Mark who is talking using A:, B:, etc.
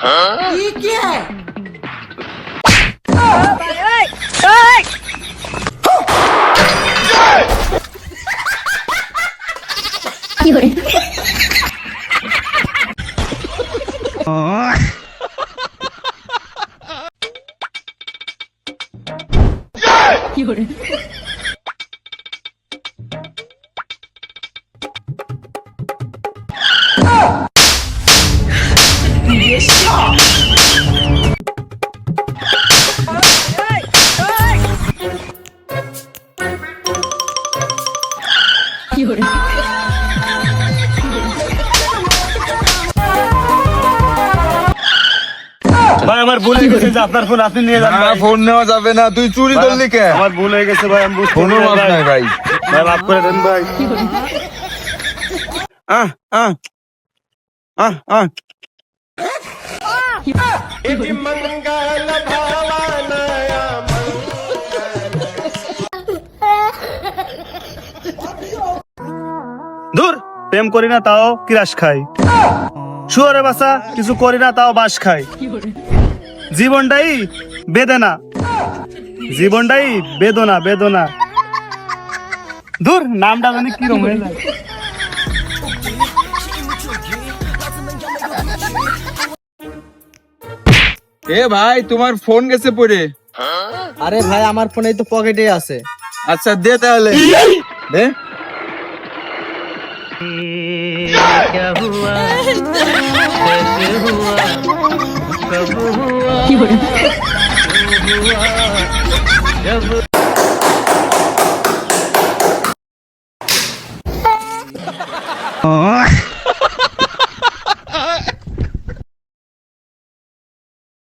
A: ये क्या है?
B: ভাই আমার ভুল হয়ে গেছে যে আপনার ফোন আপনি নিয়ে যান।
C: না, ফোন নেওয়া যাবে না, তুই চুরি করলি কে?
B: আমার ভুল হয়ে গেছে ভাই, আমি বুঝতে
C: ফোনও মাপ নাই ভাই।
B: ভাই মাফ করে দেন ভাই। আহ আহ আহ আহ দূর, প্রেম করি না তাও কিরাস খাই, শুয়ারে বাসা কিছু করি না তাও বাস খাই, জীবনটাই বেদনা, জীবনটাই বেদনা বেদনা। দূর, নামটা জানি কিরম হয়ে যায়।
C: এ ভাই, তোমার ফোন গেছে পড়ে।
D: আরে ভাই আমার ফোনে তো পকেটে আছে।
C: আচ্ছা দে তাহলে, দে।
B: কি